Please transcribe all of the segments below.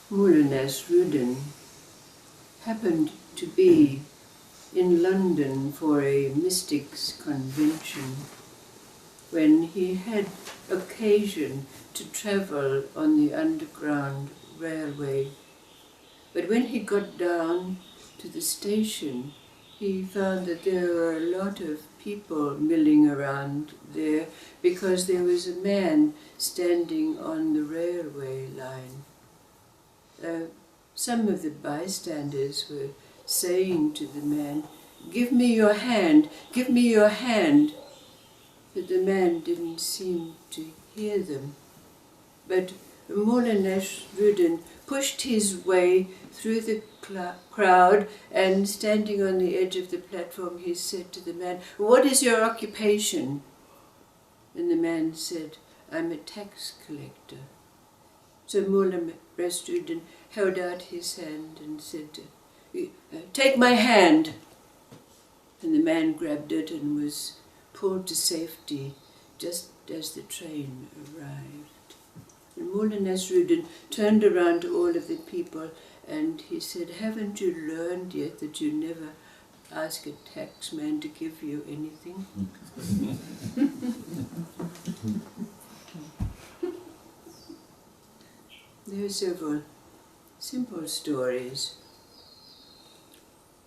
Mullah Nasruddin happened to be in London for a mystics convention when he had occasion to travel on the Underground Railway. But when he got down to the station, he found that there were a lot of people milling around there because there was a man standing on the railway line. Some of the bystanders were saying to the man, "Give me your hand, give me your hand." But the man didn't seem to hear them. But Mullah Nasruddin pushed his way through the crowd, and standing on the edge of the platform, he said to the man, "What is your occupation?" And the man said, "I'm a tax collector." So Mullah Nasruddin held out his hand and said, "Take my hand." And the man grabbed it and was pulled to safety just as the train arrived. And Mullah Nasruddin turned around to all of the people and he said, "Haven't you learned yet that you never ask a taxman to give you anything?" There are several simple stories.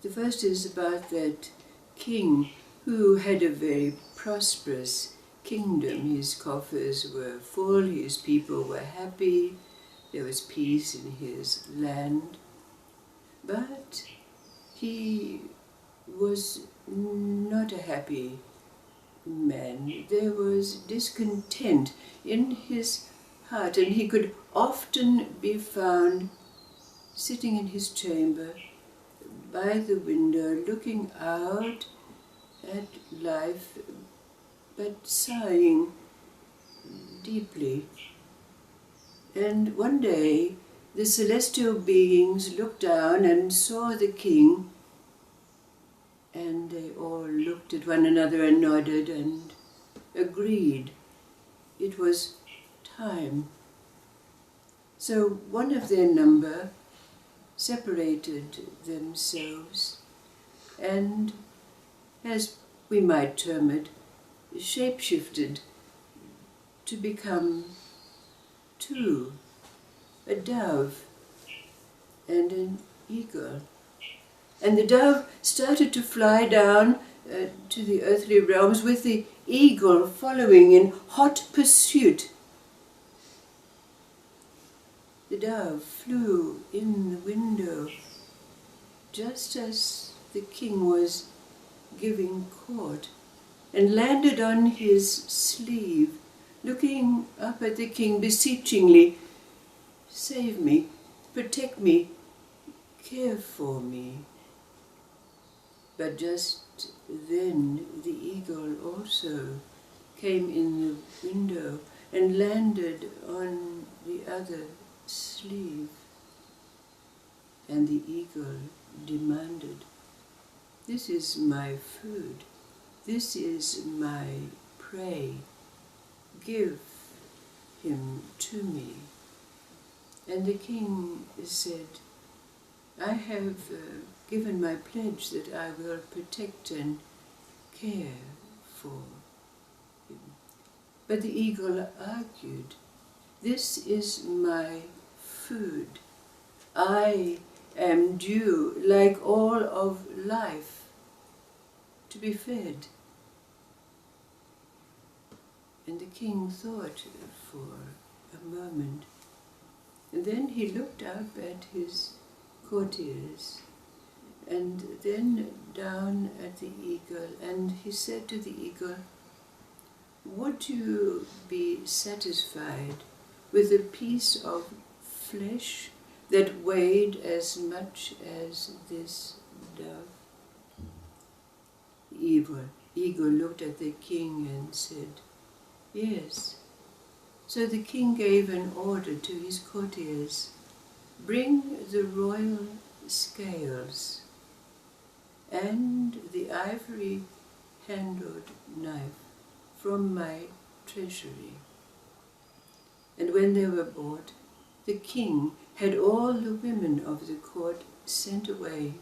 The first is about that king who had a very prosperous kingdom. His coffers were full, his people were happy, there was peace in his land. But he was not a happy man. There was discontent in his heart, and he could often be found sitting in his chamber by the window, looking out at life, but sighing deeply. And one day, the celestial beings looked down and saw the king, and they all looked at one another and nodded and agreed it was time. So one of their number separated themselves and, as we might term it, shape-shifted to become two, a dove and an eagle. And the dove started to fly down to the earthly realms, with the eagle following in hot pursuit. The dove flew in the window just as the king was giving court, and landed on his sleeve, looking up at the king beseechingly. "Save me, protect me, care for me." But just then the eagle also came in the window and landed on the other sleeve. And the eagle demanded, "This is my food, this is my prey, give him to me." And the king said, "I have given my pledge that I will protect and care for him." But the eagle argued, "This is my food. I am due, like all of life, to be fed." And the king thought for a moment, and then he looked up at his courtiers, and then down at the eagle, and he said to the eagle, "Would you be satisfied with a piece of flesh that weighed as much as this dove?" The eagle looked at the king and said, "Yes." So the king gave an order to his courtiers, "Bring the royal scales and the ivory-handled knife from my treasury." And when they were brought, the king had all the women of the court sent away,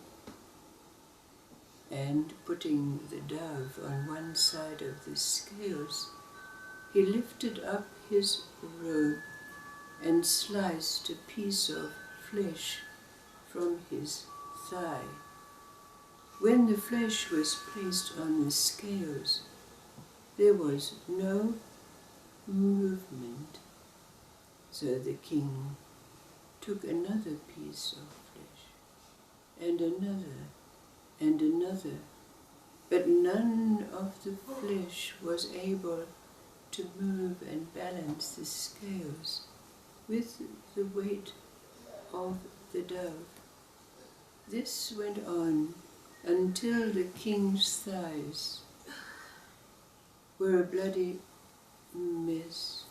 and putting the dove on one side of the scales, he lifted up his robe and sliced a piece of flesh from his thigh. When the flesh was placed on the scales, there was no movement. So the king took another piece of flesh, and another, and another, but none of the flesh was able to move and balance the scales with the weight of the dove. This went on until the king's thighs were a bloody mess.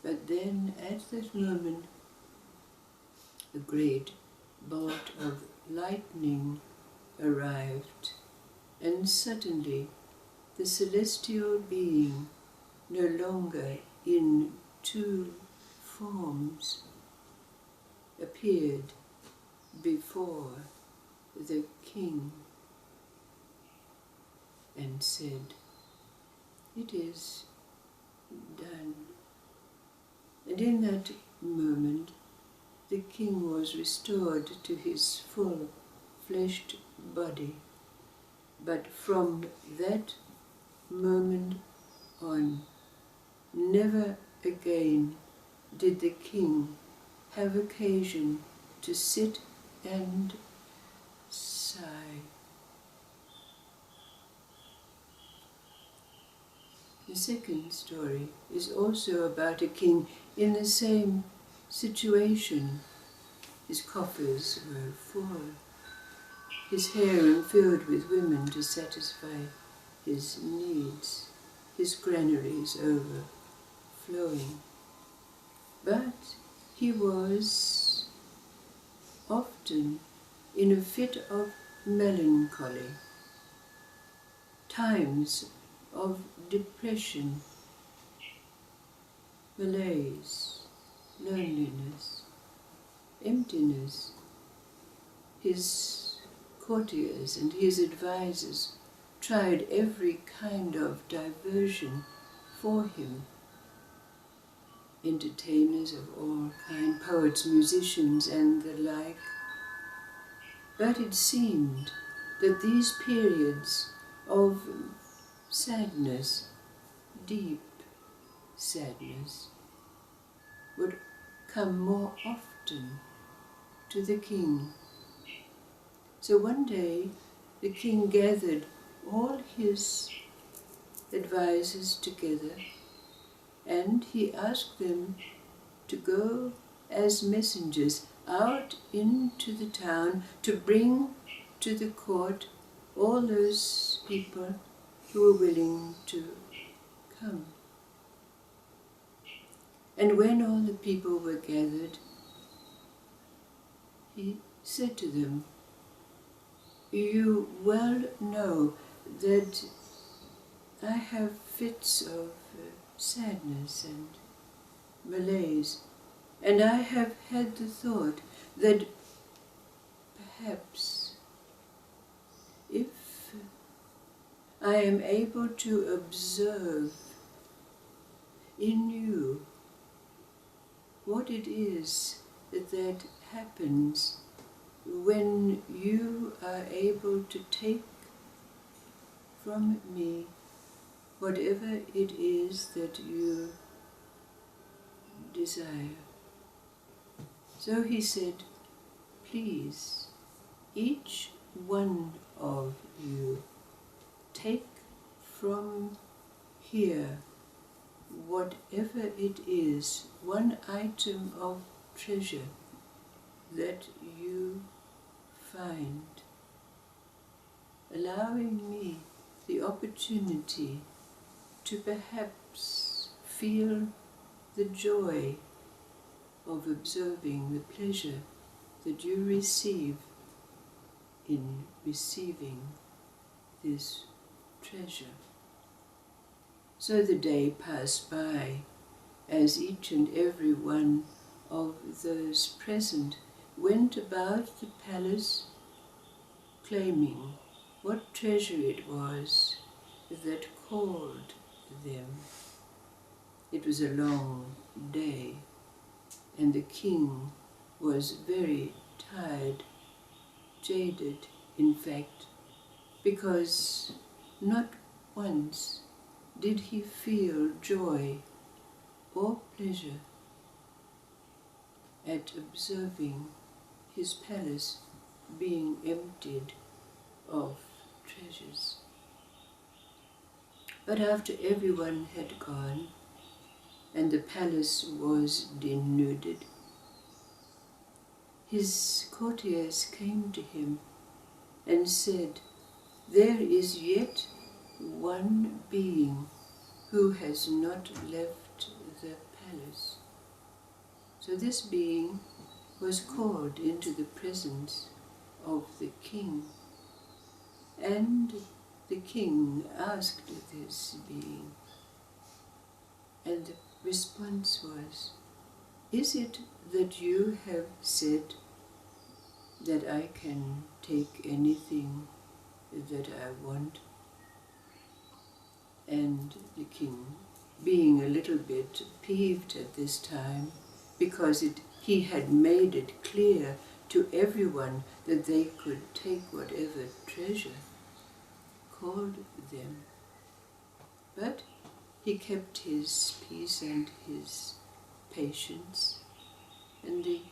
But then at that moment a great bolt of lightning arrived, and suddenly the celestial being, no longer in two forms, appeared before the king and said, "It is done." And in that moment the king was restored to his full fleshed body. But from that moment on, never again did the king have occasion to sit and sigh. The second story is also about a king in the same situation. His coffers were full, his harem filled with women to satisfy his needs, his granaries overflowing. But he was often in a fit of melancholy, times of depression, malaise, loneliness, emptiness. His courtiers and his advisers tried every kind of diversion for him. Entertainers of all kinds, poets, musicians, and the like. But it seemed that these periods of sadness, deep sadness, would come more often to the king. So one day the king gathered all his advisers together, and he asked them to go as messengers out into the town to bring to the court all those people who were willing to come. And when all the people were gathered, he said to them, "You well know that I have fits of sadness and malaise, and I have had the thought that perhaps if I am able to observe in you what it is that happens when you are able to take from me whatever it is that you desire." So he said, "Please, each one of you, take from here whatever it is, one item of treasure that you find, allowing me the opportunity to perhaps feel the joy of observing the pleasure that you receive in receiving this treasure." So the day passed by as each and every one of those present went about the palace claiming what treasure it was that called them. It was a long day, and the king was very tired, jaded, in fact, because not once did he feel joy or pleasure at observing his palace being emptied of treasures. But after everyone had gone and the palace was denuded, his courtiers came to him and said, "There is yet one being who has not left the palace." So this being was called into the presence of the king, and the king asked this being, and the response was, "Is it that you have said that I can take anything that I want?" And the king, being a little bit peeved at this time, because he had made it clear to everyone that they could take whatever treasure, called them. But he kept his peace and his patience, and the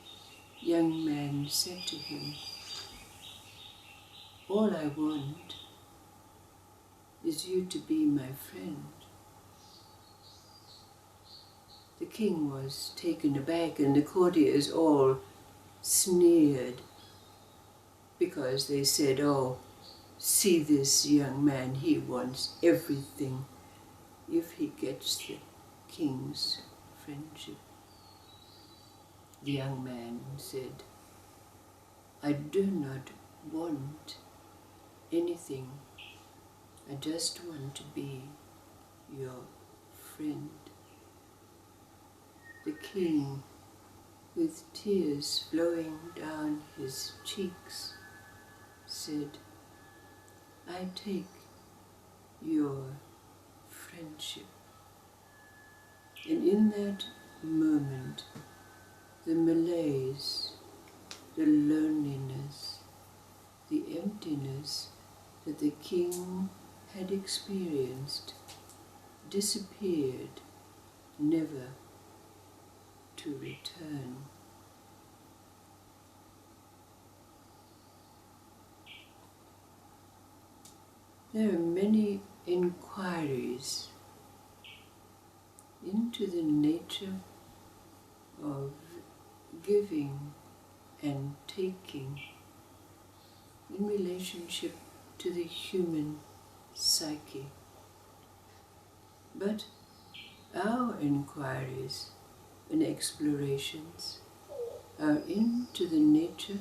young man said to him, "All I want is you to be my friend." The king was taken aback, and the courtiers all sneered, because they said, "Oh, see this young man, he wants everything if he gets the king's friendship." The young man said, "I do not want anything. I just want to be your friend." The king, with tears flowing down his cheeks, said, "I take your friendship." And in that moment, the malaise, the loneliness, the emptiness that the king had experienced disappeared, never to return. There are many inquiries into the nature of giving and taking in relationship to the human psyche. But our inquiries and explorations are into the nature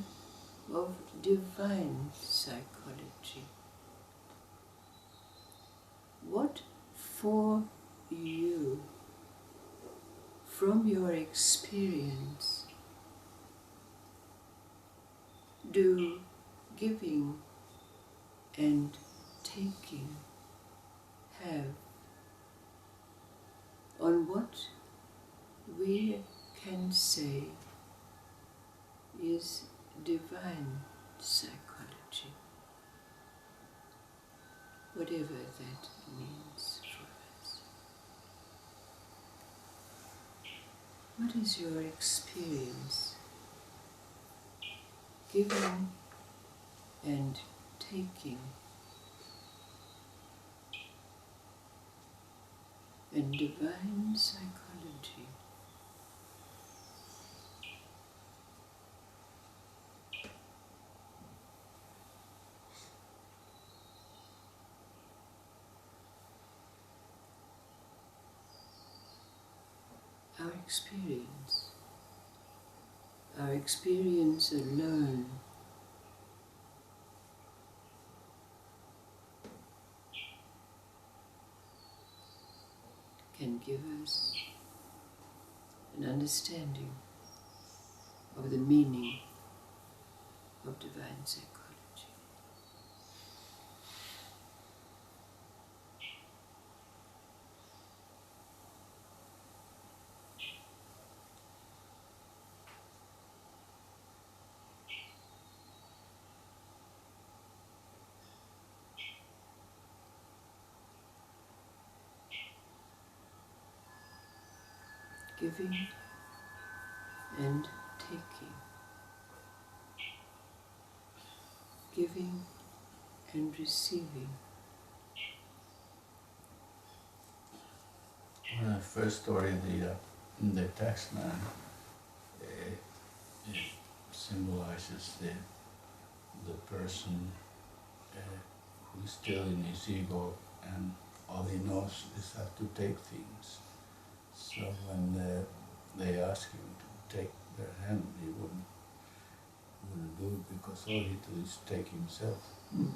of divine psychology. What for you, from your experience, do giving and taking have on what we can say is divine psychology, whatever that means for us? What is your experience giving and taking and divine psychology? Our experience alone can give us an understanding of the meaning of divine psychology. Giving and taking. Giving and receiving. When I first started the taxman, it symbolizes the person who is still in his ego, and all he knows is how to take things. So when they ask him to take their hand, he wouldn't do it, because all he does is take himself. Mm.